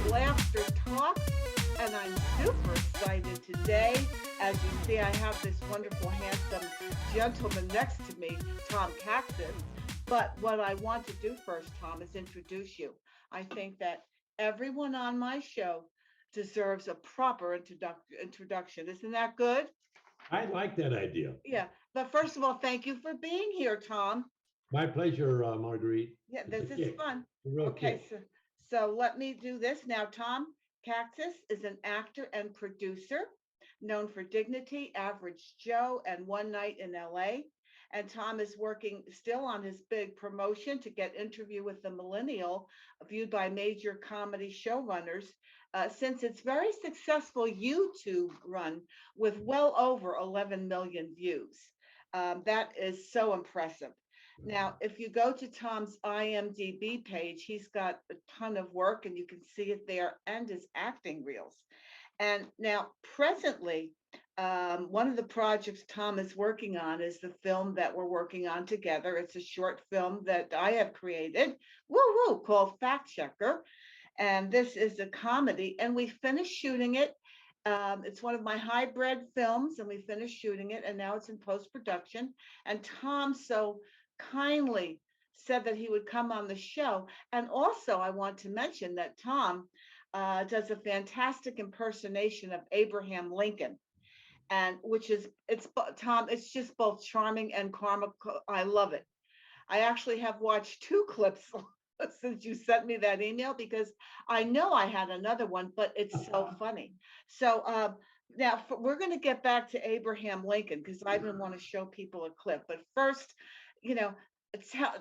Laughter Talk, and I'm super excited today. As you see, I have this wonderful, handsome gentleman next to me, Tom Katsis. But what I want to do first, Tom, is introduce you. I think that everyone on my show deserves a proper introduction. Isn't that good? I like that idea. Yeah. But first of all, thank you for being here, Tom. My pleasure, Marguerite. Yeah, It's a this is kick, fun. a real Okay, kick. so let me do this now. Tom Cactus is an actor and producer known for Dignity, Average Joe, and One Night in LA. And Tom is working still on his big promotion to get Interview with the Millennial, viewed by major comedy showrunners, since its very successful YouTube run with well over 11 million views. That is so impressive. Now, if you go to Tom's IMDb page, he's got a ton of work and you can see it there and his acting reels. And now, presently, one of the projects Tom is working on is the film that we're working on together. It's a short film that I have created, woo woo, called Fact Checker. And this is a comedy, and we finished shooting it. It's one of my hybrid films, and we finished shooting it, and now it's in post production. And Tom so kindly said that he would come on the show. And also, I want to mention that Tom does a fantastic impersonation of Abraham Lincoln, and which is Tom. It's just both charming and comical. I love it. I actually have watched two clips since you sent me that email because I know I had another one, but it's so funny. So now we're going to get back to Abraham Lincoln because I didn't want to show people a clip. But first, you know, tell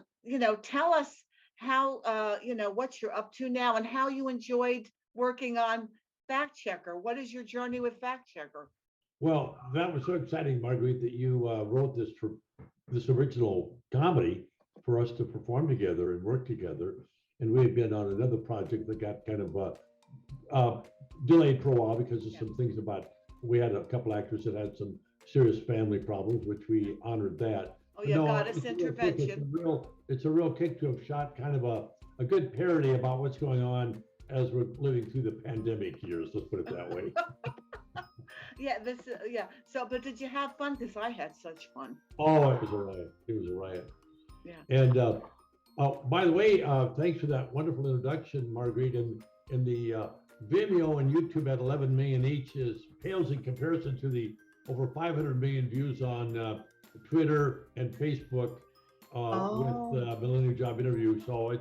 tell us how what you're up to now and how you enjoyed working on Fact Checker. What is your journey with Fact Checker? Well, that was so exciting, Marguerite, that you wrote this original comedy for us to perform together and work together. And we had been on another project that got kind of uh, delayed for a while because of Yeah. some things about we had a couple actors that had some serious family problems, which we honored that. Oh But yeah, no, goddess it's a real kick. intervention. It's a real kick to have shot kind of a good parody about what's going on as we're living through the pandemic years. Let's put it that way. Yeah, this yeah. So, but did you have fun? Because I had such fun. Oh, it was a riot. It was a riot. Yeah. And by the way, thanks for that wonderful introduction, Marguerite. And the Vimeo and YouTube at 11 million each is pales in comparison to the over 500 million views on Twitter and Facebook with Oh, Millennial Job Interview. So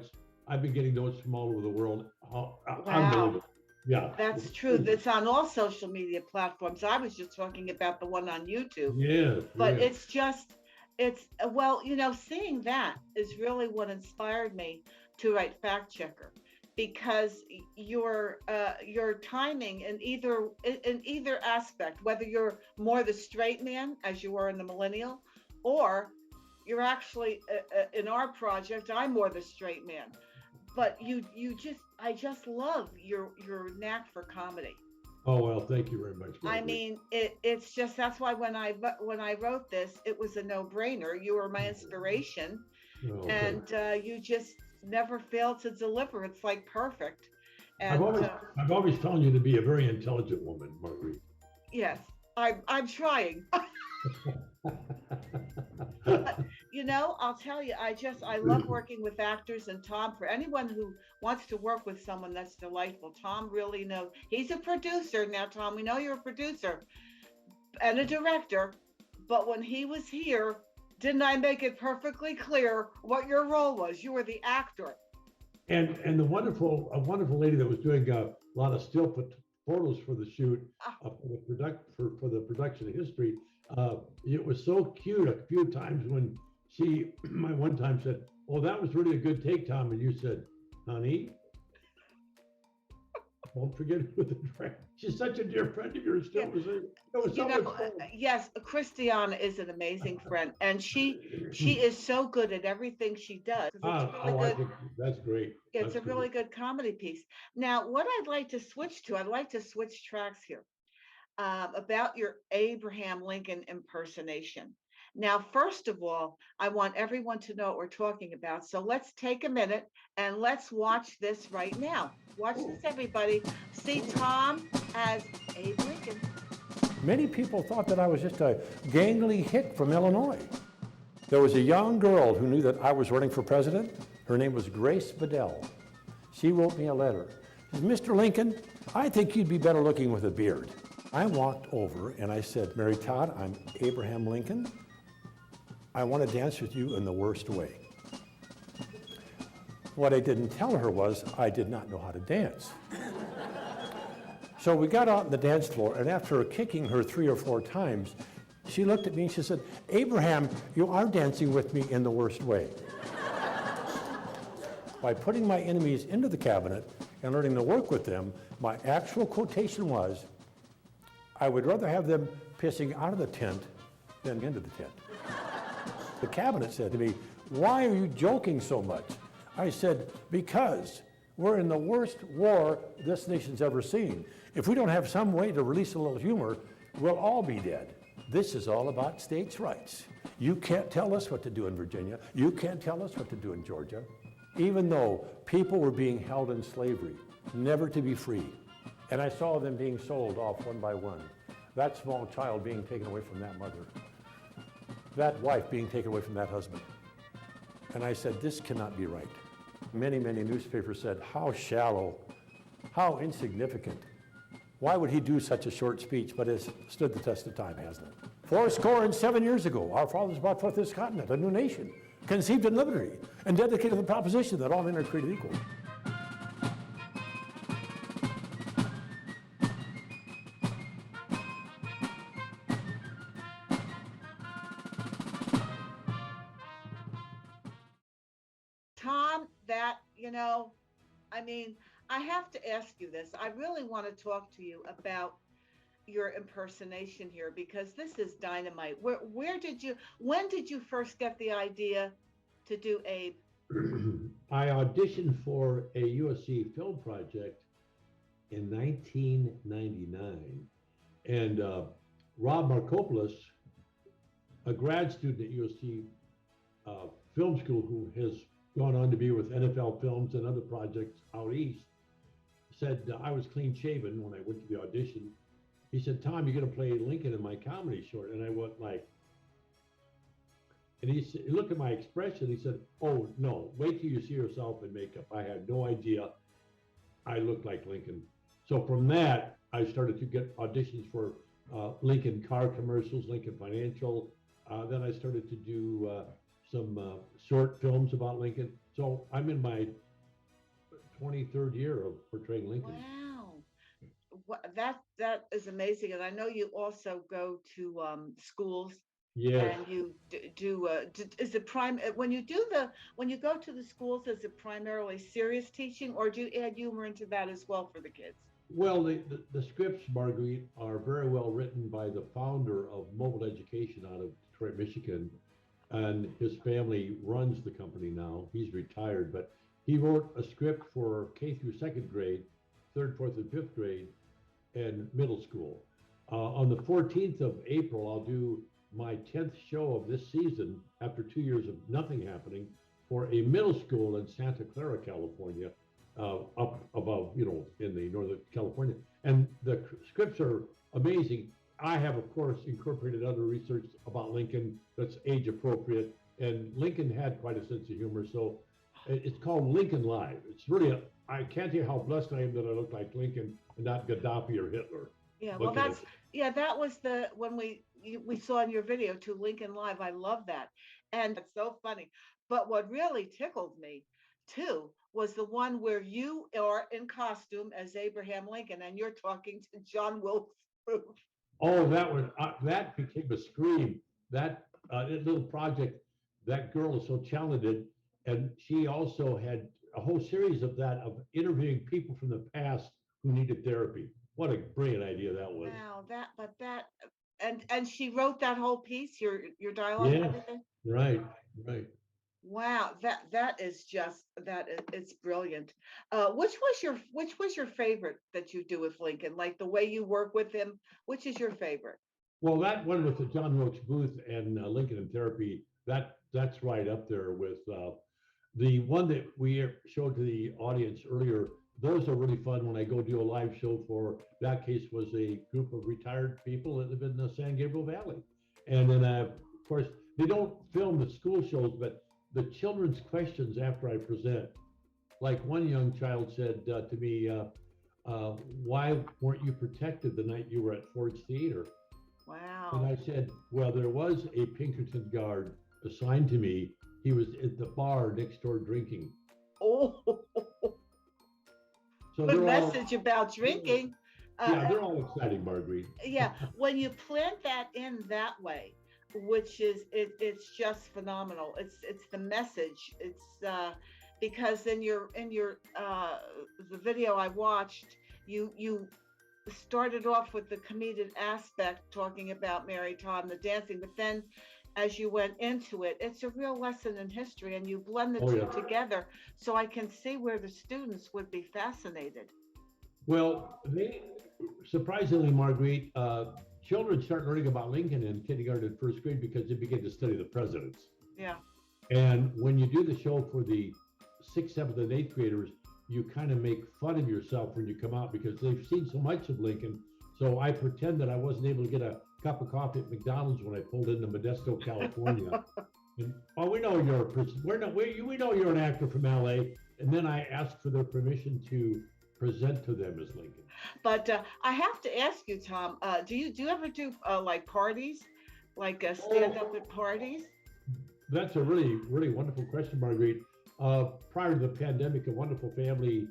I've been getting those from all over the world. wow. Unbelievable. Yeah. That's true. That's on all social media platforms. I was just talking about the one on YouTube, Yes, but yes. it's well, seeing that is really what inspired me to write Fact Checker because your timing in either aspect, whether you're more the straight man as you were in the millennial, or you're actually in our project, I'm more the straight man. But you just I just love your knack for comedy. Oh, well, thank you very much, I Marguerite. mean, it's just that's why when I wrote this, it was a no-brainer. You were my inspiration, Oh, thank and you just never fail to deliver. It's like perfect. I've And always I've always found you to be a very intelligent woman, Marguerite. yes, I'm trying. But I'll tell you, I love working with actors, and Tom, for anyone who wants to work with someone that's delightful, Tom really knows. He's a producer now, Tom. We know you're a producer and a director, but when he was here, didn't I make it perfectly clear what your role was? You were the actor. And the a wonderful lady that was doing a lot of photos for the shoot Ah, for the production history. It was so cute a few times when she my one time said, "Oh, that was really a good take, Tom," and you said, "Honey, don't forget who the director." She's such a dear friend of yours. yeah. Still, it was so much fun. Yes, Christiana is an amazing friend, and she is so good at everything she does. 'Cause it's really I good. think that's great. It's That's a great. really good comedy piece. Now, what I'd like to switch tracks here about your Abraham Lincoln impersonation. Now, first of all, I want everyone to know what we're talking about. So let's take a minute and let's watch this right now. Watch this, everybody. See Tom as Abe Lincoln. Many people thought that I was just a gangly hick from Illinois. There was a young girl who knew that I was running for president. Her name was Grace Bedell. She wrote me a letter. She said, Mr. Lincoln, I think you'd be better looking with a beard. I walked over and I said, Mary Todd, I'm Abraham Lincoln. I want to dance with you in the worst way. What I didn't tell her was I did not know how to dance. So we got out on the dance floor, and after kicking her 3 or 4 times, she looked at me and she said, Abraham, you are dancing with me in the worst way. By putting my enemies into the cabinet and learning to work with them, my actual quotation was, I would rather have them pissing out of the tent than into the tent. The cabinet said to me, why are you joking so much? I said, because we're in the worst war this nation's ever seen. If we don't have some way to release a little humor, we'll all be dead. This is all about states' rights. You can't tell us what to do in Virginia. You can't tell us what to do in Georgia. Even though people were being held in slavery, never to be free. And I saw them being sold off one by one. That small child being taken away from that mother. That wife being taken away from that husband. And I said, this cannot be right. Many, many newspapers said, how shallow, how insignificant. Why would he do such a short speech? But it's stood the test of time, hasn't it? 7 years ago, our fathers brought forth this continent, a new nation, conceived in liberty, and dedicated to the proposition that all men are created equal. Tom, I mean, I have to ask you this. I really want to talk to you about your impersonation here because this is dynamite. When did you first get the idea to do Abe? I auditioned for a USC film project in 1999, and Rob Markopoulos, a grad student at USC Film School who has gone on to be with NFL Films and other projects out east, said I was clean shaven when I went to the audition. He said, Tom, you're going to play Lincoln in my comedy short. And I went like, and he looked at my expression. He said, oh, no, wait till you see yourself in makeup. I had no idea I looked like Lincoln. So from that, I started to get auditions for Lincoln car commercials, Lincoln Financial. Then I started to do some short films about Lincoln. So I'm in my 23rd year of portraying Lincoln. Wow. That is amazing. And I know you also go to schools. Yes. And you do is it when you go to the schools, is it primarily serious teaching, or do you add humor into that as well for the kids? Well, the scripts, Marguerite, are very well written by the founder of Mobile Education out of Detroit, Michigan, and his family runs the company now. He's retired, but he wrote a script for K through 2nd grade, 3rd, 4th, and 5th grade, and middle school. On the 14th of April, I'll do my 10th show of this season after 2 years of nothing happening for a middle school in Santa Clara, California, up above, in the Northern California. And the scripts are amazing. I have, of course, incorporated other research about Lincoln that's age appropriate. And Lincoln had quite a sense of humor. So it's called Lincoln Live. It's really, I can't tell you how blessed I am that I look like Lincoln and not Gaddafi or Hitler. Yeah, well, that was when we saw in your video too, Lincoln Live. I love that. And it's so funny. But what really tickled me too was the one where you are in costume as Abraham Lincoln and you're talking to John Wilkes Booth. Oh, that became a scream. That little project, that girl is so talented. And she also had a whole series of interviewing people from the past who needed therapy. What a brilliant idea that was. Wow, and she wrote that whole piece, your dialogue and everything. Right. Wow, it's brilliant. Which was your favorite that you do with Lincoln? Like the way you work with him, which is your favorite? Well, that one with the John Wilkes Booth and Lincoln in Therapy, that's right up there with the one that we showed to the audience earlier. Those are really fun when I go do a live show for that case was a group of retired people that live in the San Gabriel Valley. And then, of course, they don't film the school shows, but the children's questions after I present, like one young child said to me, why weren't you protected the night you were at Ford's Theater? And Wow. I said, well, there was a Pinkerton guard assigned to me. He was at the bar next door drinking. Oh, So good they're all, message about they're- drinking. Uh, yeah, they're all exciting, Marguerite. yeah, when you plant that in that way, which is it's just phenomenal. It's the message. It's because in your the video I watched, you started off with the comedic aspect talking about Mary Todd and the dancing, but then as you went into it, it's a real lesson in history, and you blend the Oh, two yeah. together. So I can see where the students would be fascinated. Well, they surprisingly, Marguerite, children start learning about Lincoln in kindergarten and first grade because they begin to study the presidents. Yeah. And when you do the show for the sixth, seventh, and eighth graders, you kind of make fun of yourself when you come out because they've seen so much of Lincoln. So I pretend that I wasn't able to get a cup of coffee at McDonald's when I pulled into Modesto, California. And oh, we know you're a person. We know you're an actor from LA. And then I asked for their permission to present to them as Lincoln. But I have to ask you, Tom, do you ever do like parties, like stand up Oh, at parties? that's a really, really wonderful question, Marguerite. Prior to the pandemic, a wonderful family,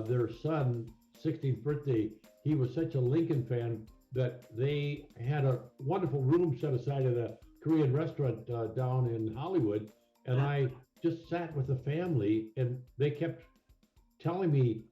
their son, 16th birthday, he was such a Lincoln fan that they had a wonderful room set aside at a Korean restaurant down in Hollywood. And I just sat with the family and they kept telling me,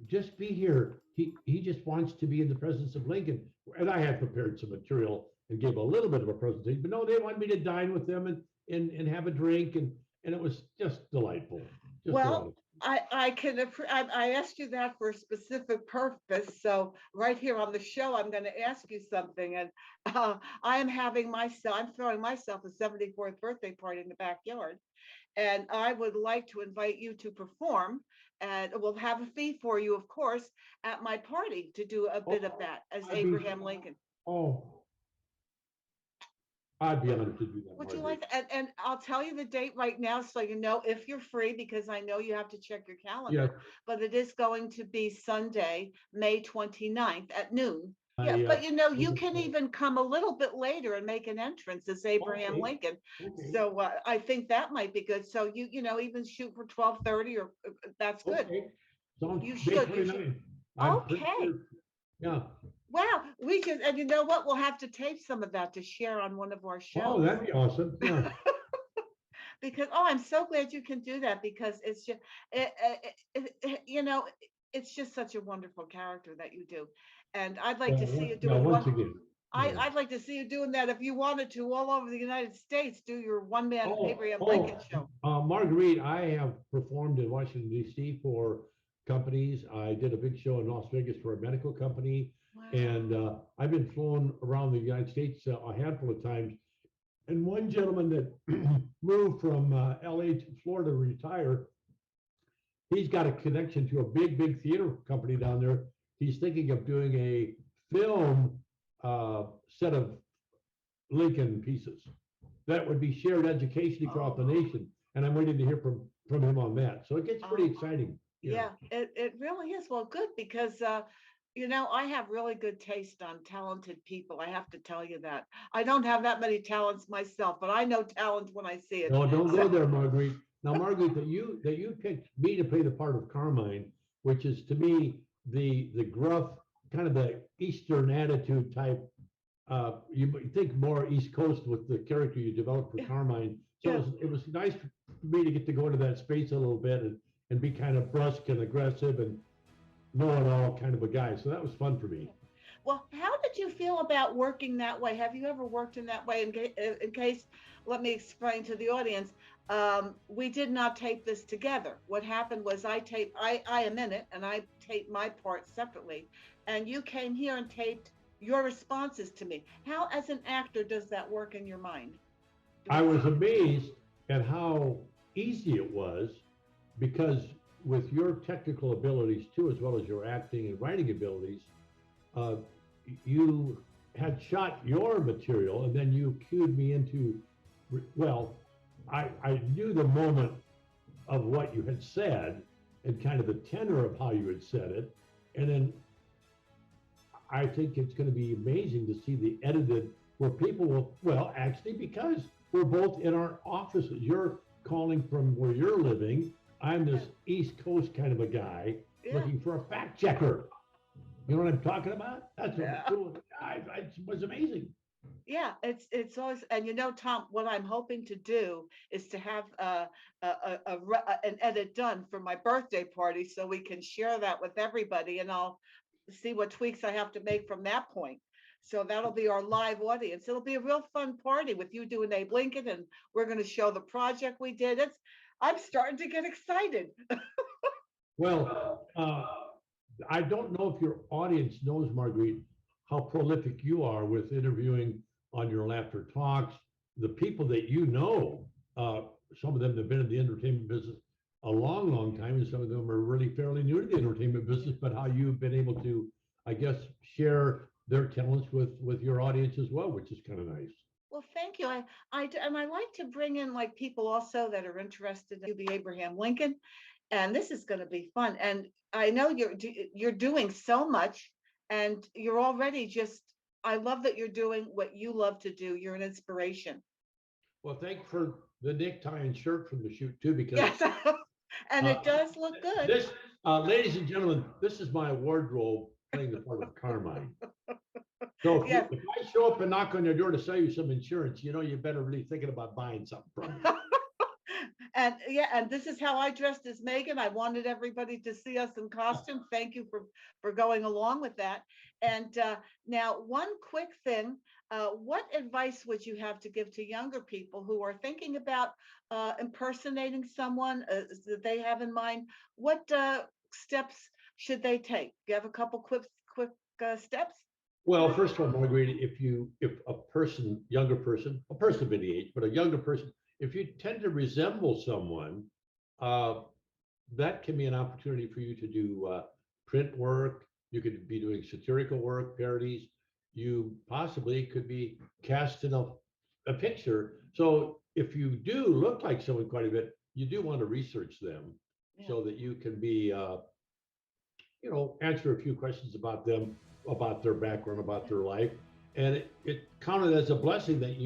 just be here. He just wants to be in the presence of Lincoln. And I had prepared some material and gave a little bit of a presentation, but no, they wanted me to dine with them and have a drink. And it was just delightful. Just a lot Well, of I asked you that for a specific purpose. So right here on the show, I'm going to ask you something, and I am having myself. I'm throwing myself a 74th birthday party in the backyard, and I would like to invite you to perform. And we'll have a fee for you, of course, at my party to do a bit of oh, that as I'd be Abraham Lincoln. oh, I'd be honored to do that, Would you Marguerite. like, and I'll tell you the date right now so you know if you're free, because I know you have to check your Yeah, calendar, but it is going to be Sunday, May 29th at noon. Yeah, I but I you look can forward. even come a little bit later and make an entrance as Abraham Okay, Lincoln. okay, So I think that might be good. So even shoot for 12:30 or that's good. okay. So You May should, you should. 29th. I'm pretty Okay. sure. Yeah. Wow. We just, and you know what? We'll have to tape some of that to share on one of our Oh, shows. that'd be awesome. Yeah. Because I'm so glad you can do that because it's just it's just such a wonderful character that you do, and I'd like to see you Yeah, doing once one. again. Yeah. I'd like to see you doing that if you wanted to all over the United States. Do your one man Oh, Abraham Lincoln oh, show. Marguerite, I have performed in Washington, D.C. for companies. I did a big show in Las Vegas for a medical company. And Wow. I've been flown around the United States a handful of times. And one gentleman that moved from LA to Florida to retire, he's got a connection to a big, big theater company down there. He's thinking of doing a film set of Lincoln pieces that would be shared educationally throughout the Oh, nation. And I'm waiting to hear from him on that. So it gets pretty oh, exciting. Yeah. yeah. It really is. Well, good because I have really good taste on talented people. I have to tell you that. I don't have that many talents myself, but I know talent when I see it. No, don't So, go there, Marguerite. Now, Marguerite, that you picked me to play the part of Carmine, which is to me the gruff, kind of the Eastern attitude type. You think more East Coast with the character you developed for yeah, Carmine. So yeah. it was nice for me to get to go into that space a little bit and be kind of brusque and aggressive and know-it-all kind of a guy. So that was fun for me. Well, how did you feel about working that way? Have you ever worked in that way? In case, let me explain to the audience. We did not tape this together. What happened was I am in it and I taped my part separately. And you came here and taped your responses to me. How, as an actor, does that work in your mind? I was amazed at how easy it was because with your technical abilities too, as well as your acting and writing abilities, uh, you had shot your material and then you cued me into, well, I knew the moment of what you had said and kind of the tenor of how you had said it. And then I think it's going to be amazing to see the edited where people will, well, actually, because we're both in our offices. You're calling from where you're living. I'm this East Coast kind of a guy looking for a fact checker. You know what I'm talking about? That's what Yeah. it was amazing. Yeah, it's always, and you know, Tom, what I'm hoping to do is to have an edit done for my birthday party so we can share that with everybody, and I'll see what tweaks I have to make from that point. So that'll be our live audience. It'll be a real fun party with you doing Abe Lincoln, and we're going to show the project we did. I'm starting to get excited. Well, I don't know if your audience knows, Marguerite, how prolific you are with interviewing on your Laughter Talks. The people that you know, some of them have been in the entertainment business a long, long time, and some of them are really fairly new to the entertainment business, but how you've been able to, I guess, share their talents with your audience as well, which is kind of nice. Well, thank you. And I like to bring in like people also that are interested in the Abraham Lincoln, and this is going to be fun. And I know you're doing so much, and you're already just. I love that you're doing what you love to do. You're an inspiration. Well, thank you for the necktie and shirt from the shoot too, because Yes, and uh, it does look good. this, ladies and gentlemen, this is my wardrobe playing the part of Carmine. So Yes. if I show up and knock on your door to sell you some insurance, you know you better really thinking about buying something from me. And yeah, and this is how I dressed as Megan. I wanted everybody to see us in costume. Thank you for going along with that. And now, one quick thing: what advice would you have to give to younger people who are thinking about impersonating someone that they have in mind? What steps should they take? Do you have a couple quick steps? Well, first of all, Marguerite, if a person, a person of any age, but a younger person, if you tend to resemble someone, uh, that can be an opportunity for you to do print work. You could be doing satirical work, parodies. You possibly could be cast in a picture. So if you do look like someone quite a bit, you do want to research them so that you can be, answer a few questions about them, about their background, about their life. And it counted as a blessing that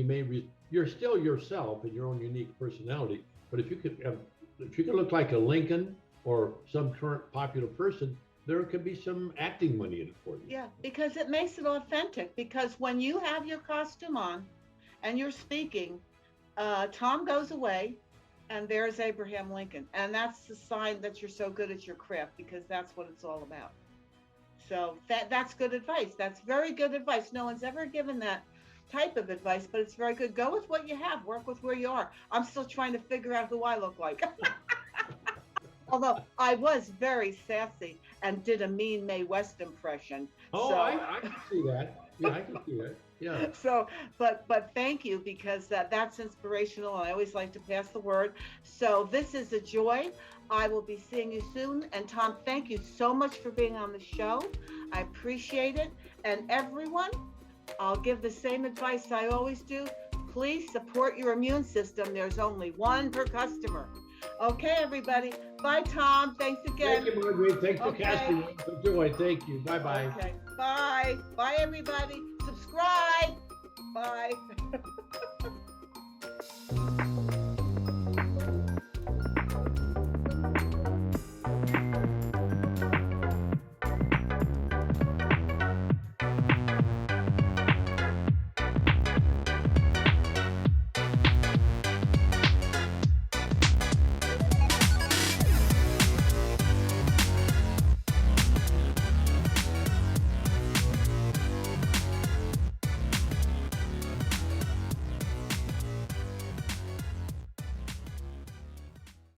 you're still yourself and your own unique personality. But if you could look like a Lincoln or some current popular person, there could be some acting money in it for you. Yeah, because it makes it authentic. Because when you have your costume on and you're speaking, Tom goes away and there's Abraham Lincoln. And that's the sign that you're so good at your craft, because that's what it's all about. So that's good advice. That's very good advice. No one's ever given that type of advice, but it's very good. Go with what you have, work with where you are. I'm still trying to figure out who I look like. Although I was very sassy and did a mean Mae West impression. Oh, so. I can see that. Yeah, I can see that. Yeah. So, but thank you, because that's inspirational, and I always like to pass the word. So this is a joy. I will be seeing you soon. And Tom, thank you so much for being on the show. I appreciate it. And everyone, I'll give the same advice I always do. Please support your immune system. There's only one per customer. Okay, everybody. Bye, Tom. Thanks again. Thank you, Marguerite. Thanks for casting. Joy. Thank you. Bye-bye. Okay. Bye. Bye, everybody. Subscribe. Bye.